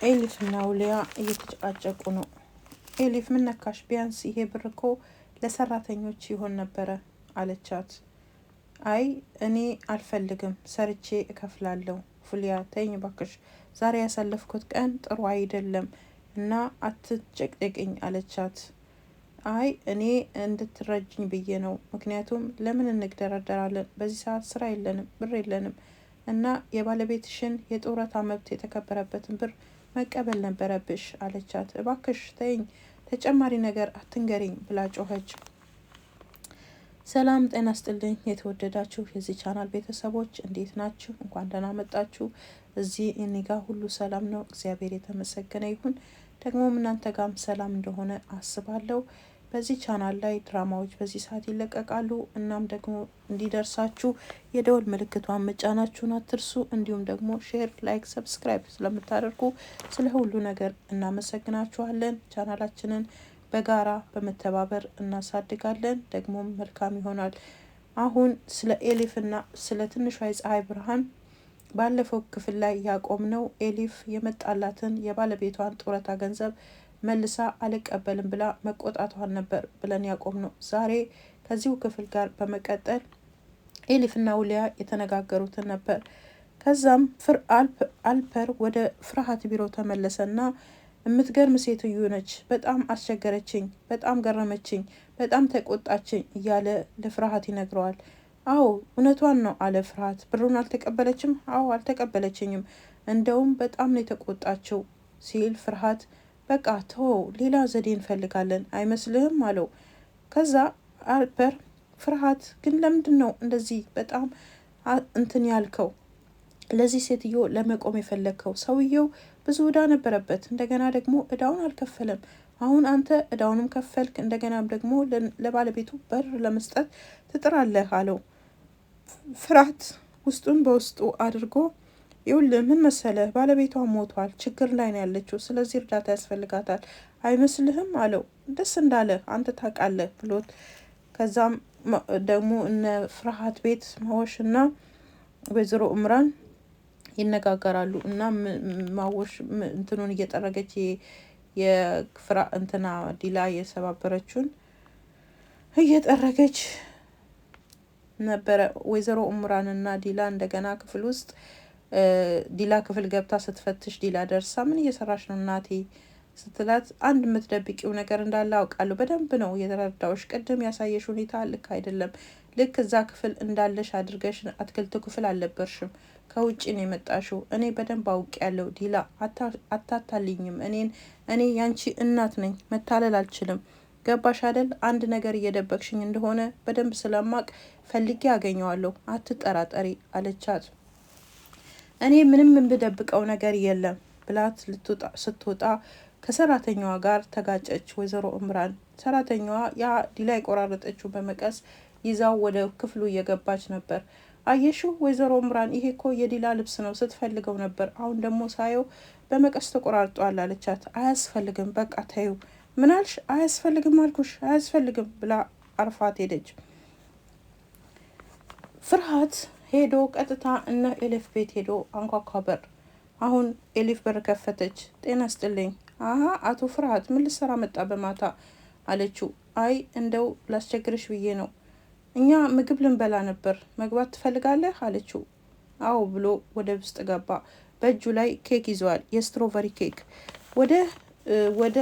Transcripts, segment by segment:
ኤሊፍና ውሊያ እየተጨቃጨቁ ነው። ኤሊፍ ምን ነካሽ? ቢያንስ ይሄ ብር እኮ ለሰራተኞች ይሆን ነበረ አለቻት። አይ እኔ አልፈልግም፣ ሰርቼ እከፍላለሁ። ፉሊያ ተይኝ ባክሽ፣ ዛሬ ያሳለፍኩት ቀን ጥሩ አይደለም እና አትጨቅጨቅኝ አለቻት። አይ እኔ እንድትረጅኝ ብዬ ነው። ምክንያቱም ለምን እንግደረደራለን? በዚህ ሰዓት ስራ የለንም፣ ብር የለንም እና የባለቤትሽን የጡረታ መብት የተከበረበትን ብር መቀበል ነበረብሽ አለቻት። እባክሽ ተይኝ፣ ተጨማሪ ነገር አትንገሪኝ ብላ ጮኸች። ሰላም ጤና ስጥልኝ የተወደዳችሁ የዚህ ቻናል ቤተሰቦች እንዴት ናችሁ? እንኳን ደህና መጣችሁ። እዚህ እኔ ጋር ሁሉ ሰላም ነው፣ እግዚአብሔር የተመሰገነ ይሁን። ደግሞም እናንተ ጋርም ሰላም እንደሆነ አስባለሁ። በዚህ ቻናል ላይ ድራማዎች በዚህ ሰዓት ይለቀቃሉ። እናም ደግሞ እንዲደርሳችሁ የደወል ምልክቷን መጫናችሁን አትርሱ። እንዲሁም ደግሞ ሼር፣ ላይክ፣ ሰብስክራይብ ስለምታደርጉ ስለ ሁሉ ነገር እናመሰግናችኋለን። ቻናላችንን በጋራ በመተባበር እናሳድጋለን፣ ደግሞም መልካም ይሆናል። አሁን ስለ ኤሊፍና ስለ ትንሿ የፀሐይ ብርሃን ባለፈው ክፍል ላይ ያቆምነው ኤሊፍ የመጣላትን የባለቤቷን ጡረታ ገንዘብ መልሳ አልቀበልም ብላ መቆጣቷን ነበር ብለን ያቆምነው። ዛሬ ከዚሁ ክፍል ጋር በመቀጠል ኤሊፍና ውሊያ የተነጋገሩትን ነበር። ከዛም አልፐር ወደ ፍርሃት ቢሮ ተመለሰና የምትገርም ሴትዮ ነች፣ በጣም አስቸገረችኝ፣ በጣም ገረመችኝ፣ በጣም ተቆጣችኝ እያለ ለፍርሃት ይነግረዋል። አዎ እውነቷን ነው አለ ፍርሃት። ብሩን አልተቀበለችም? አዎ አልተቀበለችኝም፣ እንደውም በጣም ነው የተቆጣችው ሲል ፍርሃት በቃ ተወው፣ ሌላ ዘዴ እንፈልጋለን አይመስልህም አለው። ከዛ አልፐር ፍርሃት ግን ለምንድን ነው እንደዚህ በጣም እንትን ያልከው? ለዚህ ሴትዮ ለመቆም የፈለግከው? ሰውየው ብዙ እዳ ነበረበት፣ እንደገና ደግሞ እዳውን አልከፈለም። አሁን አንተ እዳውንም ከፈልክ፣ እንደገናም ደግሞ ለባለቤቱ በር ለመስጠት ትጥራለህ አለው። ፍርሃት ውስጡን በውስጡ አድርጎ ይኸውልህ ምን መሰለህ፣ ባለቤቷ ሞቷል፣ ችግር ላይ ነው ያለችው፣ ስለዚህ እርዳታ ያስፈልጋታል አይመስልህም አለው። ደስ እንዳለ አንተ ታውቃለህ ብሎት ከዛም ደግሞ እነ ፍርሃት ቤት ማወሽ እና ወይዘሮ እምራን ይነጋገራሉ እና ማወሽ እንትኑን እየጠረገች የፍራ እንትና ዲላ የሰባበረችውን እየጠረገች ነበረ። ወይዘሮ እምራን እና ዲላ እንደገና ክፍል ውስጥ ዲላ ክፍል ገብታ ስትፈትሽ ዲላ ደርሳ ምን እየሰራች ነው እናቴ ስትላት፣ አንድ የምትደብቂው ነገር እንዳለ አውቃለሁ፣ በደንብ ነው የተረዳሁሽ። ቅድም ያሳየሽ ሁኔታ ልክ አይደለም። ልክ እዛ ክፍል እንዳለሽ አድርገሽ አትክልቱ ክፍል አልነበርሽም፣ ከውጭ ነው የመጣሽው። እኔ በደንብ አውቄያለሁ ዲላ፣ አታታልኝም። እኔ ያንቺ እናት ነኝ፣ መታለል አልችልም። ገባሽ አይደል? አንድ ነገር እየደበቅሽኝ እንደሆነ በደንብ ስለማቅ ፈልጌ አገኘዋለሁ፣ አትጠራጠሪ አለቻት። እኔ ምንም የምደብቀው ነገር የለም ብላት ስትወጣ ከሰራተኛዋ ጋር ተጋጨች። ወይዘሮ እምራን ሰራተኛዋ ያ ዲላ የቆራረጠችው በመቀስ ይዛው ወደ ክፍሉ እየገባች ነበር። አየሽው ወይዘሮ እምራን፣ ይሄ እኮ የዲላ ልብስ ነው፣ ስትፈልገው ነበር፣ አሁን ደግሞ ሳየው በመቀስ ተቆራርጧል አለቻት። አያስፈልግም በቃ ተዩ። ምናልሽ? አያስፈልግም አልኩሽ፣ አያስፈልግም ብላ አርፋት ሄደች። ፍርሃት ሄዶ ቀጥታ እነ ኤሊፍ ቤት ሄዶ አንኳኳ በር። አሁን ኤሊፍ በር ከፈተች። ጤና ስጥልኝ። አቶ ፍርሃት ምን ልሰራ መጣ በማታ አለችው። አይ እንደው ላስቸግርሽ ብዬ ነው፣ እኛ ምግብ ልንበላ ነበር፣ መግባት ትፈልጋለህ አለችው። አዎ ብሎ ወደ ውስጥ ገባ። በእጁ ላይ ኬክ ይዘዋል፣ የስትሮቨሪ ኬክ። ወደ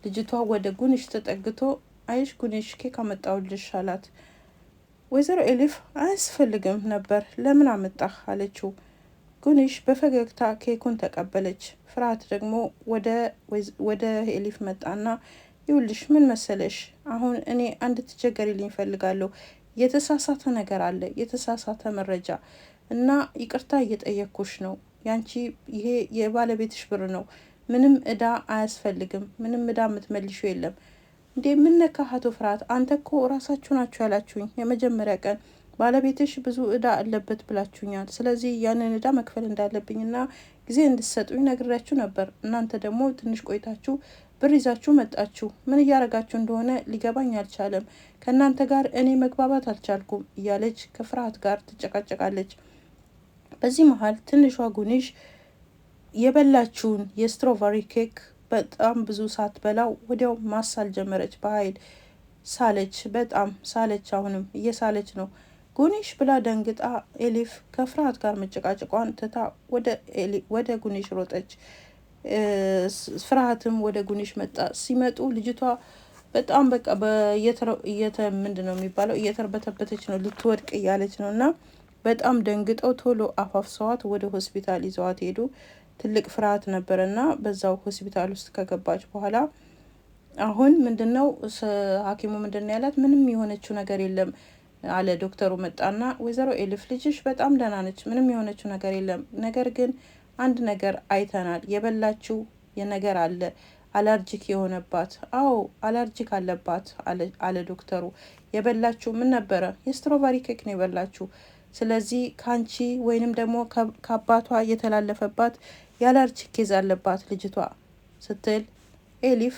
ልጅቷ ወደ ጉንሽ ተጠግቶ አይሽ ጉንሽ ኬክ አመጣውልሽ አላት። ወይዘሮ ኤሊፍ አያስፈልግም ነበር፣ ለምን አመጣህ አለችው። ጉንሽ በፈገግታ ኬኩን ተቀበለች። ፍርሃት ደግሞ ወደ ኤሊፍ መጣና ይውልሽ ምን መሰለሽ፣ አሁን እኔ አንድ ትቸገሪልኝ እፈልጋለሁ። የተሳሳተ ነገር አለ፣ የተሳሳተ መረጃ እና ይቅርታ እየጠየቅኩሽ ነው። ያንቺ ይሄ የባለቤትሽ ብር ነው፣ ምንም እዳ አያስፈልግም፣ ምንም እዳ የምትመልሺው የለም። እንዴ ምን ነካ አቶ ፍርሃት? አንተ እኮ ራሳችሁ ናችሁ ያላችሁኝ የመጀመሪያ ቀን ባለቤትሽ ብዙ እዳ አለበት ብላችሁኛል። ስለዚህ ያንን እዳ መክፈል እንዳለብኝና ጊዜ እንድትሰጡኝ ነግሬያችሁ ነበር። እናንተ ደግሞ ትንሽ ቆይታችሁ ብር ይዛችሁ መጣችሁ። ምን እያረጋችሁ እንደሆነ ሊገባኝ አልቻለም። ከእናንተ ጋር እኔ መግባባት አልቻልኩም እያለች ከፍርሃት ጋር ትጨቃጨቃለች። በዚህ መሀል ትንሿ ጉንሽ የበላችውን የስትሮቨሪ ኬክ በጣም ብዙ ሳትበላው ወዲያው ማሳል ጀመረች። በኃይል ሳለች፣ በጣም ሳለች። አሁንም እየሳለች ነው። ጉኒሽ ብላ ደንግጣ ኤሊፍ ከፍርሃት ጋር መጨቃጨቋን ትታ ወደ ጉኒሽ ሮጠች። ፍርሃትም ወደ ጉኒሽ መጣ። ሲመጡ ልጅቷ በጣም በቃ ምንድን ነው የሚባለው እየተርበተበተች ነው፣ ልትወድቅ እያለች ነው። እና በጣም ደንግጠው ቶሎ አፋፍሰዋት ወደ ሆስፒታል ይዘዋት ሄዱ። ትልቅ ፍርሃት ነበረ እና በዛው ሆስፒታል ውስጥ ከገባች በኋላ አሁን ምንድነው ሐኪሙ ምንድነው ያላት? ምንም የሆነችው ነገር የለም አለ ዶክተሩ። መጣና ወይዘሮ ኤሊፍ ልጅሽ በጣም ደህና ነች፣ ምንም የሆነችው ነገር የለም። ነገር ግን አንድ ነገር አይተናል። የበላችው የነገር አለ አለርጂክ የሆነባት። አዎ አለርጂክ አለባት አለ ዶክተሩ። የበላችው ምን ነበረ? የስትሮበሪ ኬክ ነው የበላችው። ስለዚህ ካንቺ ወይንም ደግሞ ከአባቷ የተላለፈባት የአለርጂክ ኬዝ አለባት ልጅቷ ስትል ኤሊፍ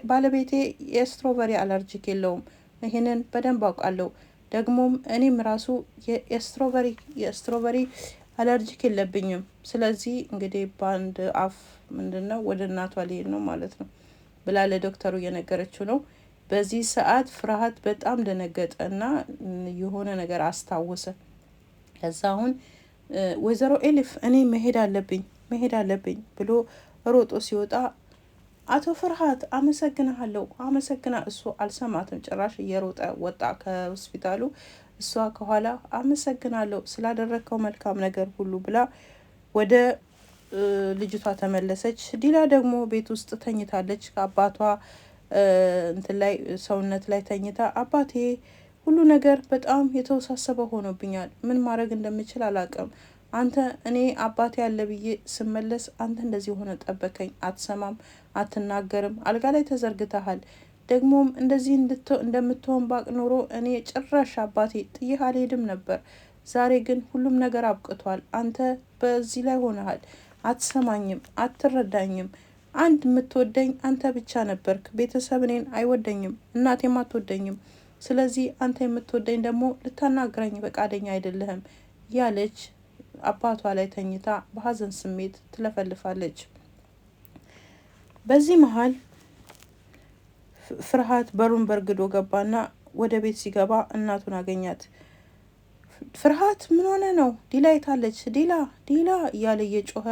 ባለቤቴ የስትሮበሪ አለርጂክ የለውም፣ ይሄንን በደንብ አውቃለሁ። ደግሞም እኔም ራሱ የስትሮበሪ አለርጂክ የለብኝም። ስለዚህ እንግዲህ በአንድ አፍ ምንድነው ወደ እናቷ ሊሄድ ነው ማለት ነው ብላ ለዶክተሩ እየነገረችው ነው። በዚህ ሰዓት ፍርሃት በጣም ደነገጠ እና የሆነ ነገር አስታወሰ። ከዛ አሁን ወይዘሮ ኤሊፍ እኔ መሄድ አለብኝ ብሎ ሮጦ ሲወጣ አቶ ፍርሃት አመሰግናለሁ እሱ አልሰማትም ጭራሽ፣ እየሮጠ ወጣ ከሆስፒታሉ። እሷ ከኋላ አመሰግናለሁ ስላደረግከው መልካም ነገር ሁሉ ብላ ወደ ልጅቷ ተመለሰች። ዲላ ደግሞ ቤት ውስጥ ተኝታለች። ከአባቷ እንትን ላይ ሰውነት ላይ ተኝታ አባቴ ሁሉ ነገር በጣም የተወሳሰበ ሆኖብኛል፣ ምን ማድረግ እንደምችል አላውቅም። እኔ አባቴ ያለ ብዬ ስመለስ አንተ እንደዚህ ሆነ ጠበከኝ፣ አትሰማም፣ አትናገርም፣ አልጋ ላይ ተዘርግተሃል። ደግሞም እንደዚህ እንደምትሆን ባቅ ኖሮ እኔ ጭራሽ አባቴ ጥዬህ አልሄድም ነበር። ዛሬ ግን ሁሉም ነገር አብቅቷል። አንተ በዚህ ላይ ሆነሃል፣ አትሰማኝም፣ አትረዳኝም። አንድ የምትወደኝ አንተ ብቻ ነበርክ። ቤተሰብ እኔን አይወደኝም፣ እናቴም አትወደኝም። ስለዚህ አንተ የምትወደኝ ደግሞ ልታናግረኝ ፈቃደኛ አይደለህም ያለች አባቷ ላይ ተኝታ በሀዘን ስሜት ትለፈልፋለች። በዚህ መሀል ፍርሃት በሩን በርግዶ ገባና ወደ ቤት ሲገባ እናቱን አገኛት። ፍርሃት ምን ሆነ ነው? ዲላ የታለች? ዲላ እያለ እየጮኸ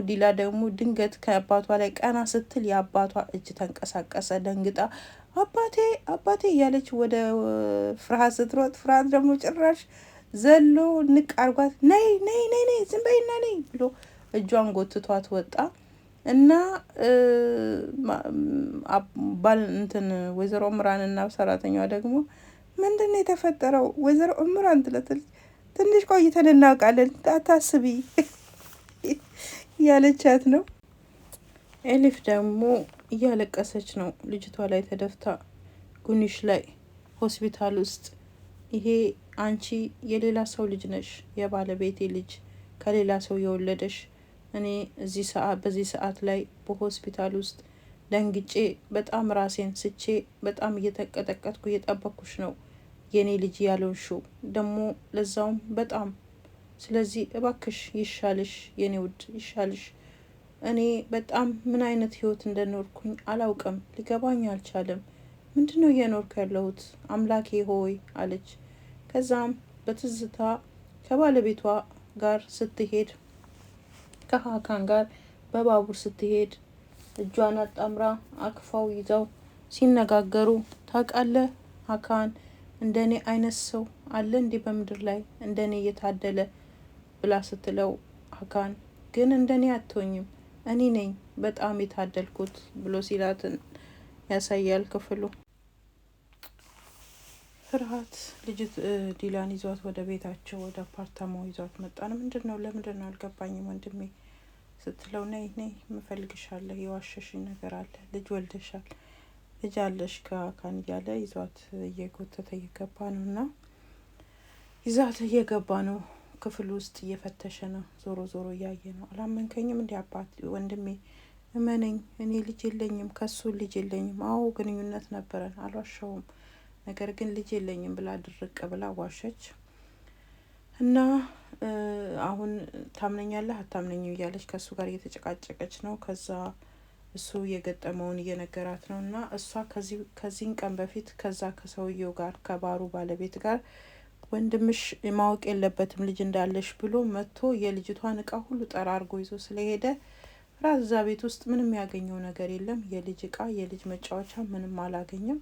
ዲላ ደግሞ ድንገት ከአባቷ ላይ ቀና ስትል የአባቷ እጅ ተንቀሳቀሰ። ደንግጣ አባቴ እያለች ወደ ፍርሃት ስትሮጥ፣ ፍርሃት ደግሞ ጭራሽ ዘሎ ንቅ አርጓት ነይ ዝም በይና ነይ ብሎ እጇን ጎትቷት ወጣ እና ወይዘሮ እምራንና ሰራተኛዋ ደግሞ ምንድን ነው የተፈጠረው? ወይዘሮ እምራን ትንሽ ቆይተን እናውቃለን፣ አታስቢ ያለቻት ነው። ኤሊፍ ደግሞ እያለቀሰች ነው ልጅቷ ላይ ተደፍታ ጉኒሽ ላይ ሆስፒታል ውስጥ። ይሄ አንቺ የሌላ ሰው ልጅ ነሽ፣ የባለቤቴ ልጅ ከሌላ ሰው የወለደሽ። እኔ በዚህ ሰዓት ላይ በሆስፒታል ውስጥ ደንግጬ በጣም ራሴን ስቼ በጣም እየተቀጠቀጥኩ እየጠበኩሽ ነው የኔ ልጅ ያለውሽው ደግሞ ለዛውም በጣም። ስለዚህ እባክሽ ይሻልሽ የኔ ውድ ይሻልሽ። እኔ በጣም ምን አይነት ህይወት እንደኖርኩኝ አላውቅም፣ ሊገባኝ አልቻለም። ምንድነው እየኖርኩ ያለሁት አምላኬ ሆይ አለች። ከዛም በትዝታ ከባለቤቷ ጋር ስትሄድ ከሀካን ጋር በባቡር ስትሄድ እጇን አጣምራ አክፋው ይዘው ሲነጋገሩ ታውቃለህ ሀካን እንደኔ አይነት ሰው አለ እንዴ በምድር ላይ እንደኔ እየታደለ ብላ ስትለው፣ ሀካን ግን እንደኔ አትሆኝም፣ እኔ ነኝ በጣም የታደልኩት ብሎ ሲላትን ያሳያል ክፍሉ። ፍርሃት ዲላን ይዟት ወደ ቤታቸው ወደ አፓርታማው ይዟት መጣን። ለምንድን ነው አልገባኝም ወንድሜ ስትለው፣ ነይ የምፈልግሻለሁ፣ የዋሸሽኝ ነገር አለ፣ ልጅ ወልደሻል፣ ልጅ አለሽ ከሀካን እያለ ይዟት እየጎተተ እየገባ ነው እና ይዛት እየገባ ነው። ክፍል ውስጥ እየፈተሸ ነው፣ ዞሮ እያየ ነው። አላመንከኝም እንዲ አባት ወንድሜ እመነኝ፣ እኔ ልጅ የለኝም፣ ከሱ ልጅ የለኝም። አዎ ግንኙነት ነበረን፣ አልዋሸውም፣ ነገር ግን ልጅ የለኝም ብላ ድርቅ ብላ ዋሸች። እና አሁን ታምነኛለህ አታምነኝም እያለች ከእሱ ጋር እየተጨቃጨቀች ነው። ከዛ እሱ የገጠመውን እየነገራት ነው። እና እሷ ከዚህን ቀን በፊት ከዛ ከሰውየው ጋር ከባሩ ባለቤት ጋር ወንድምሽ ማወቅ የለበትም ልጅ እንዳለሽ ብሎ መጥቶ የልጅቷን እቃ ሁሉ ጠራርጎ ይዞ ስለሄደ ራስ እዛ ቤት ውስጥ ምንም ያገኘው ነገር የለም። የልጅ እቃ፣ የልጅ መጫወቻ ምንም አላገኘም።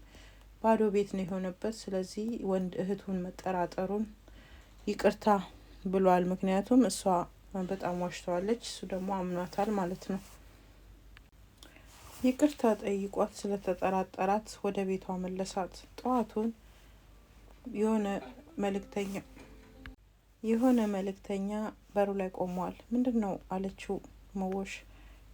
ባዶ ቤት ነው የሆነበት። ስለዚህ ወንድ እህቱን መጠራጠሩን ይቅርታ ብሏል። ምክንያቱም እሷ በጣም ዋሽተዋለች፣ እሱ ደግሞ አምኗታል ማለት ነው። ይቅርታ ጠይቋት ስለተጠራጠራት ወደ ቤቷ መለሳት። ጠዋቱን የሆነ መልእክተኛ በሩ ላይ ቆሟል። ምንድን ነው አለችው መወሽ።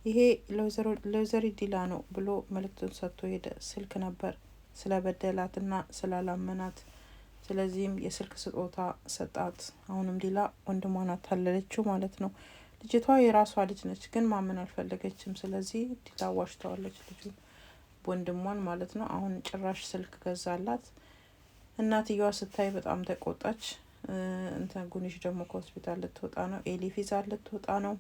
ይሄ ለወይዘሮ ዲላ ነው ብሎ መልእክቱን ሰጥቶ ሄደ። ስልክ ነበር ስለበደላትና ስላላመናት። ስለዚህም የስልክ ስጦታ ሰጣት። አሁንም ዲላ ወንድሟን አታለለችው ማለት ነው። ልጅቷ የራሷ ልጅ ነች፣ ግን ማመን አልፈለገችም። ስለዚህ ዲላ ዋሽተዋለች ልጁ ወንድሟን ማለት ነው። አሁን ጭራሽ ስልክ ገዛላት። እናትየዋ ስታይ በጣም ተቆጣች። ጉንሽ ደግሞ ከሆስፒታል ልትወጣ ነው። ኤሊፍ ይዛ ልትወጣ ነው።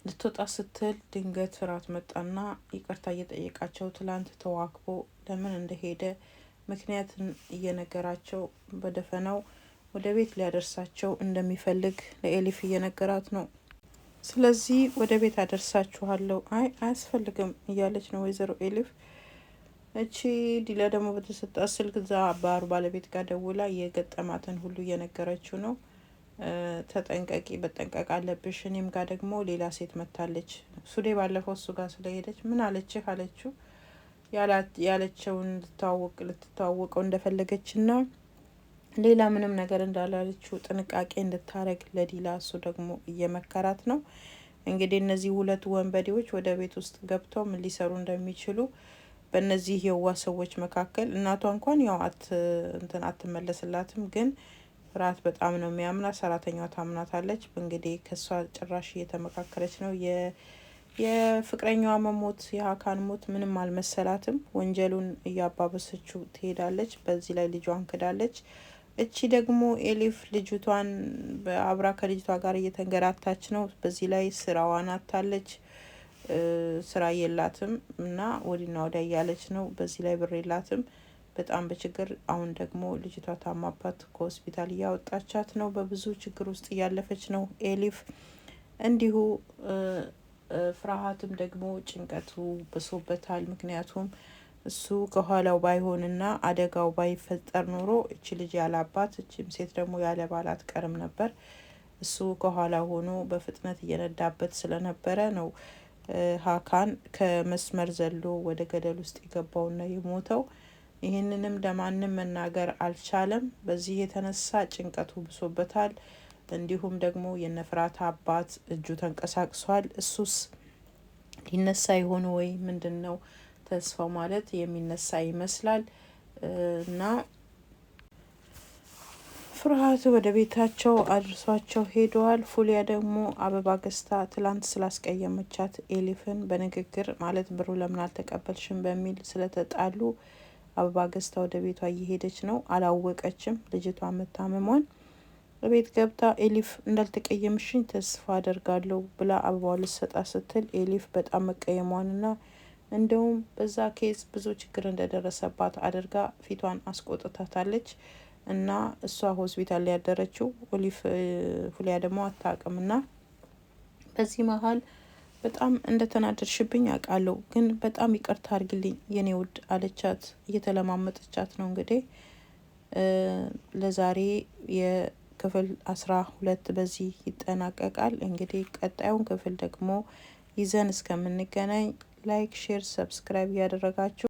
ልትወጣ ስትል ድንገት ፍርሃት መጣና ይቅርታ እየጠየቃቸው ትላንት ተዋክቦ ለምን እንደሄደ ምክንያት እየነገራቸው በደፈናው ወደ ቤት ሊያደርሳቸው እንደሚፈልግ ለኤሊፍ እየነገራት ነው። ስለዚህ ወደ ቤት አደርሳችኋለሁ። አያስፈልግም እያለች ነው ወይዘሮ ኤሊፍ። እቺ ዲላ ደግሞ በተሰጣት ስልክ እዛ ባሩ ባለቤት ጋር ደውላ የገጠማትን ሁሉ እየነገረችው ነው። ተጠንቀቂ፣ መጠንቀቅ አለብሽ። እኔም ጋር ደግሞ ሌላ ሴት መታለች። ሱዴ ባለፈው እሱ ጋር ስለሄደች ምን አለችህ አለችው። ያለችውን ልትተዋወቀው እንደፈለገችና ሌላ ምንም ነገር እንዳላለችው ጥንቃቄ እንድታረግ ለዲላ እሱ ደግሞ እየመከራት ነው። እንግዲህ እነዚህ ሁለት ወንበዴዎች ወደ ቤት ውስጥ ገብተው ምን ሊሰሩ እንደሚችሉ በእነዚህ የዋ ሰዎች መካከል እናቷ እንኳን ያው አትመለስላትም፣ ግን ፍርሃት በጣም ነው የሚያምናት። ሰራተኛዋ ታምናታለች። እንግዲህ ከሷ ጭራሽ እየተመካከረች ነው። የፍቅረኛዋ መሞት የሀካን ሞት ምንም አልመሰላትም። ወንጀሉን እያባበሰችው ትሄዳለች። በዚህ ላይ ልጇን ክዳለች። እቺ ደግሞ ኤሊፍ ልጅቷን አብራ ከልጅቷ ጋር እየተንገራታች ነው። በዚህ ላይ ስራዋን አታለች። ስራ የላትም እና ወዲና ወዲያ እያለች ነው። በዚህ ላይ ብር የላትም። በጣም በችግር አሁን ደግሞ ልጅቷ ታማባት ከሆስፒታል እያወጣቻት ነው። በብዙ ችግር ውስጥ እያለፈች ነው ኤሊፍ። እንዲሁ ፍርሃትም ደግሞ ጭንቀቱ ብሶበታል። ምክንያቱም እሱ ከኋላው ባይሆንና አደጋው ባይፈጠር ኖሮ እቺ ልጅ ያለ አባት እቺም ሴት ደግሞ ያለ ባል አትቀርም ነበር። እሱ ከኋላ ሆኖ በፍጥነት እየነዳበት ስለነበረ ነው ሀካን ከመስመር ዘሎ ወደ ገደል ውስጥ የገባውና የሞተው። ይህንንም ለማንም መናገር አልቻለም። በዚህ የተነሳ ጭንቀቱ ብሶበታል። እንዲሁም ደግሞ የነፍራት አባት እጁ ተንቀሳቅሷል። እሱስ ሊነሳ ይሆን ወይ? ምንድን ነው ተስፋው? ማለት የሚነሳ ይመስላል እና ፍርሃት ወደ ቤታቸው አድርሷቸው ሄደዋል። ፉሊያ ደግሞ አበባ ገዝታ ትላንት ስላስቀየመቻት ኤሊፍን በንግግር ማለት ብሩ ለምን አልተቀበልሽም በሚል ስለተጣሉ አበባ ገዝታ ወደ ቤቷ እየሄደች ነው። አላወቀችም ልጅቷ መታመሟን። በቤት ገብታ ኤሊፍ እንዳልተቀየምሽኝ ተስፋ አደርጋለሁ ብላ አበባው ልትሰጣ ስትል ኤሊፍ በጣም መቀየሟንና እንደውም በዛ ኬዝ ብዙ ችግር እንደደረሰባት አድርጋ ፊቷን አስቆጥታታለች። እና እሷ ሆስፒታል ላይ ያደረችው ፉሊያ ደግሞ አታውቅምና በዚህ መሀል በጣም እንደተናደድሽብኝ አውቃለሁ፣ ግን በጣም ይቅርታ አድርግልኝ የኔ ውድ አለቻት። እየተለማመጠቻት ነው። እንግዲህ ለዛሬ የክፍል 12 በዚህ ይጠናቀቃል። እንግዲህ ቀጣዩን ክፍል ደግሞ ይዘን እስከምንገናኝ ላይክ፣ ሼር፣ ሰብስክራይብ እያደረጋችሁ